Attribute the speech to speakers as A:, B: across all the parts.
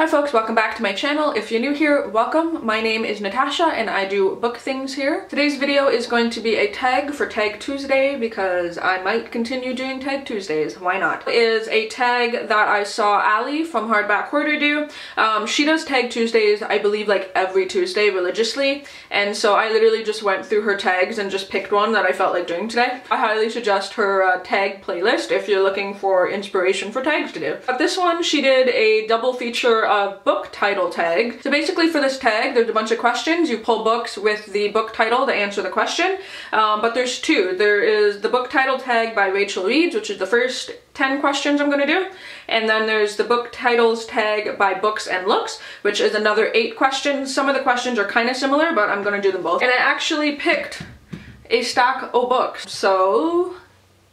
A: folks, welcome back to my channel. If you're new here, welcome. My name is Natasha and I do book things here. Today's video is going to be a tag for Tag Tuesday because I might continue doing Tag Tuesdays. Why not? It is a tag that I saw Ali from Hardback Hoarder do. She does Tag Tuesdays, I believe, like every Tuesday religiously, and so I literally just went through her tags and just picked one that I felt like doing today. I highly suggest her tag playlist if you're looking for inspiration for tags to do. But this one, she did a double feature of book title tag. So basically for this tag, there's a bunch of questions. You pull books with the book title to answer the question, but there's two. There is the book title tag by Rachel Reads, which is the first 10 questions I'm going to do, and then there's the book titles tag by Books and Looks, which is another 8 questions. Some of the questions are kind of similar, but I'm going to do them both. And I actually picked a stack of books, so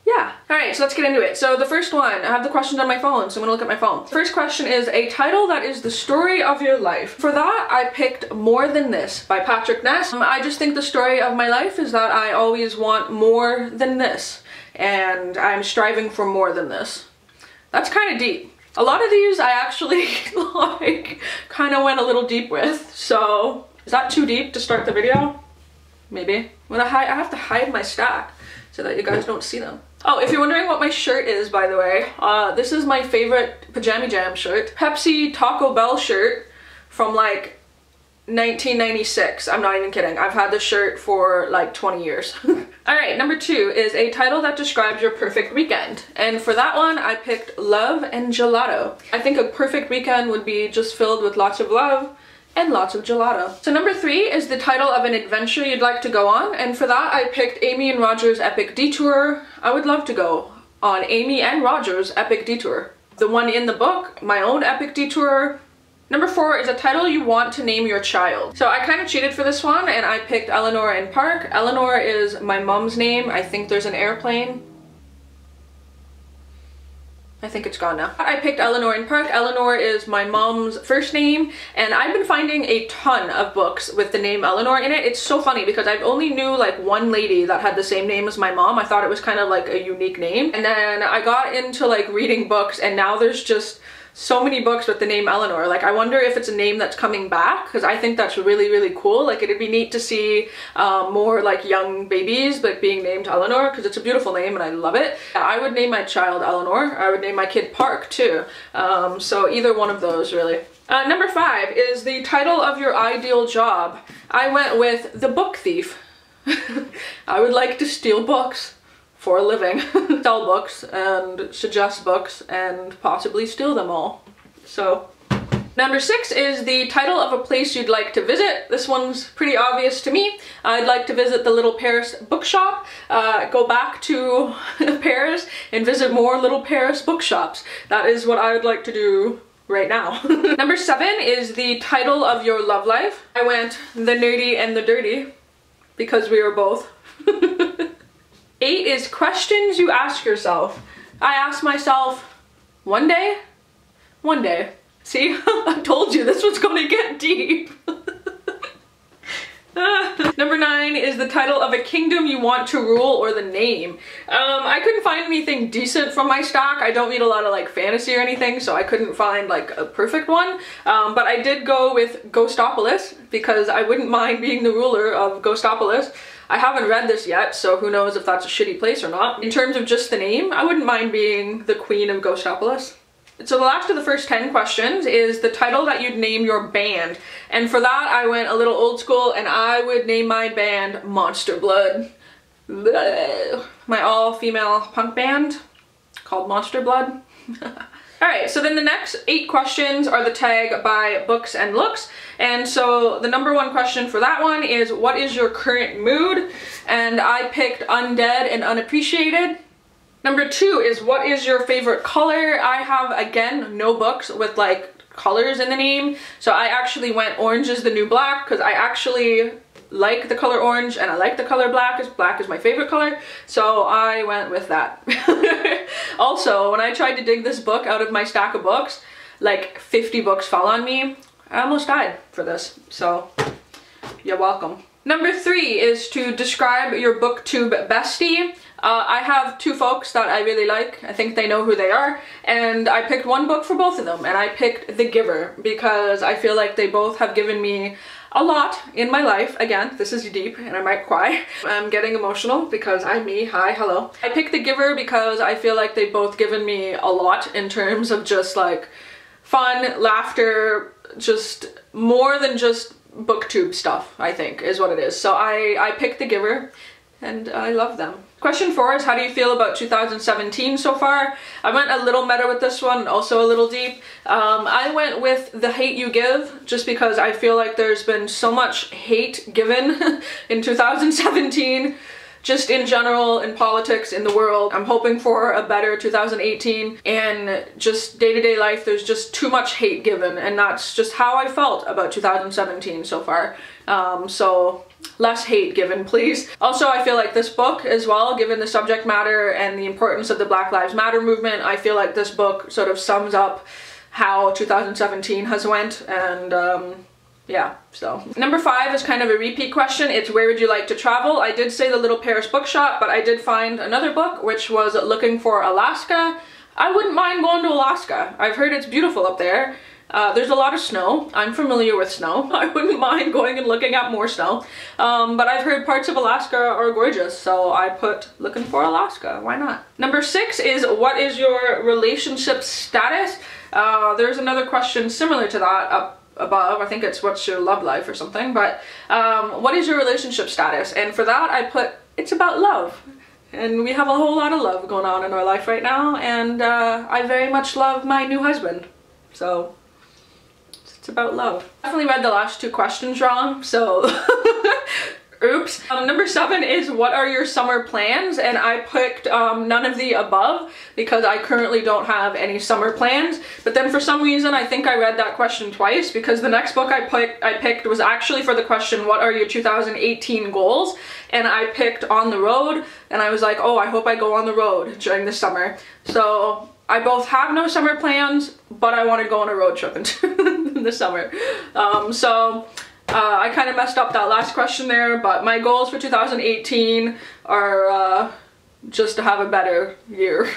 A: yeah. Alright, so let's get into it. So the first one, I have the questions on my phone, so I'm gonna look at my phone. First question is a title that is the story of your life. For that, I picked More Than This by Patrick Ness. I just think the story of my life is that I always want more than this, and I'm striving for more than this. That's kind of deep. A lot of these I actually like kind of went a little deep with, so is that too deep to start the video? Maybe. When I have to hide my stack so that you guys don't see them. Oh, if you're wondering what my shirt is, by the way, this is my favorite Pajama Jam shirt. Pepsi Taco Bell shirt from like 1996. I'm not even kidding. I've had this shirt for like 20 years. Alright, number 2 is a title that describes your perfect weekend. And for that one, I picked Love and Gelato. I think a perfect weekend would be just filled with lots of love and lots of gelato. So number 3 is the title of an adventure you'd like to go on, and for that I picked Amy and Roger's Epic Detour. I would love to go on Amy and Roger's Epic Detour. The one in the book, my own Epic Detour. Number 4 is a title you want to name your child. So I kind of cheated for this one and I picked Eleanor and Park. Eleanor is my mom's name. I think there's an airplane. I think it's gone now. I picked Eleanor and Park. Eleanor is my mom's first name, and I've been finding a ton of books with the name Eleanor in it. It's so funny because I only knew like one lady that had the same name as my mom. I thought it was kind of like a unique name. And then I got into like reading books, and now there's just so many books with the name Eleanor. Like, I wonder if it's a name that's coming back, because I think that's really, really cool. Like, it'd be neat to see more like young babies like being named Eleanor, because it's a beautiful name and I love it. I would name my child Eleanor. I would name my kid Park too. So either one of those really. Number 5 is the title of your ideal job. I went with The Book Thief. I would like to steal books for a living. Sell books and suggest books and possibly steal them all. So number 6 is the title of a place you'd like to visit. This one's pretty obvious to me. I'd like to visit the Little Paris bookshop, go back to Paris and visit more Little Paris bookshops. That is what I would like to do right now. Number 7 is the title of your love life. I went The Nerdy and the Dirty because we were both. 8 is questions you ask yourself. I ask myself, one day? One day. See, I told you this was gonna get deep. Number 9 is the title of a kingdom you want to rule or the name. I couldn't find anything decent from my stack. I don't read a lot of like fantasy or anything, so I couldn't find like a perfect one. But I did go with Ghostopolis because I wouldn't mind being the ruler of Ghostopolis. I haven't read this yet, so who knows if that's a shitty place or not. In terms of just the name, I wouldn't mind being the queen of Ghostopolis. So the last of the first 10 questions is the title that you'd name your band. And for that, I went a little old school and I would name my band Monster Blood. My all-female punk band called Monster Blood. Alright, so then the next 8 questions are the tag by Books and Looks. And so the number 1 question for that one is, what is your current mood? And I picked Undead and Unappreciated. Number 2 is, what is your favorite color? I have, again, no books with like colors in the name. So I actually went Orange is the New Black because I actually like the color orange and I like the color black, as black is my favorite color, so I went with that. Also, when I tried to dig this book out of my stack of books, like 50 books fell on me. I almost died for this, so you're welcome. Number 3 is to describe your BookTube bestie. I have two folks that I really like. I think they know who they are, and I picked one book for both of them, and I picked The Giver because I feel like they both have given me a lot in my life. Again, this is deep and I might cry. I'm getting emotional because I'm me. Hi, hello. I picked The Giver because I feel like they've both given me a lot in terms of just like fun, laughter, just more than just BookTube stuff, I think is what it is. So I picked The Giver and I love them. Question 4 is, how do you feel about 2017 so far? I went a little meta with this one, also a little deep. I went with The Hate You Give, just because I feel like there's been so much hate given in 2017, just in general, in politics, in the world. I'm hoping for a better 2018, and just day-to-day life, there's just too much hate given, and that's just how I felt about 2017 so far. So less hate given, please. Also, I feel like this book as well, given the subject matter and the importance of the Black Lives Matter movement, I feel like this book sort of sums up how 2017 has went, and yeah, so. Number 5 is kind of a repeat question. It's, where would you like to travel? I did say the Little Paris Bookshop, but I did find another book, which was Looking for Alaska. I wouldn't mind going to Alaska. I've heard it's beautiful up there. There's a lot of snow. I'm familiar with snow. I wouldn't mind going and looking at more snow. But I've heard parts of Alaska are gorgeous, so I put Looking for Alaska. Why not? Number 6 is, what is your relationship status? There's another question similar to that up above. I think it's, what's your love life or something, but what is your relationship status? And for that I put, it's about love. And we have a whole lot of love going on in our life right now, and I very much love my new husband. So it's about love. Definitely read the last 2 questions wrong, so oops. Number 7 is, what are your summer plans? And I picked none of the above because I currently don't have any summer plans. But then for some reason I think I read that question twice, because the next book I picked was actually for the question, what are your 2018 goals? And I picked On the Road, and I was like, oh, I hope I go on the road during the summer. So I both have no summer plans, but I want to go on a road trip in the summer. I kind of messed up that last question there, but my goals for 2018 are just to have a better year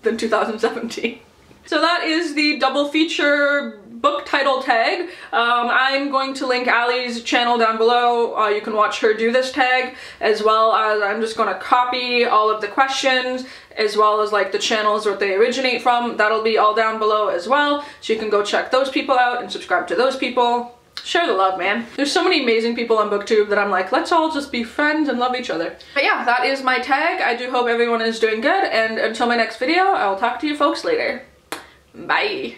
A: than 2017. So that is the double feature book title tag. I'm going to link Allie's channel down below. You can watch her do this tag, as well as I'm just going to copy all of the questions, as well as like the channels that they originate from. That'll be all down below as well, so you can go check those people out and subscribe to those people. Share the love, man. There's so many amazing people on BookTube that I'm like, let's all just be friends and love each other. But yeah, that is my tag. I do hope everyone is doing good, and until my next video, I will talk to you folks later. Bye.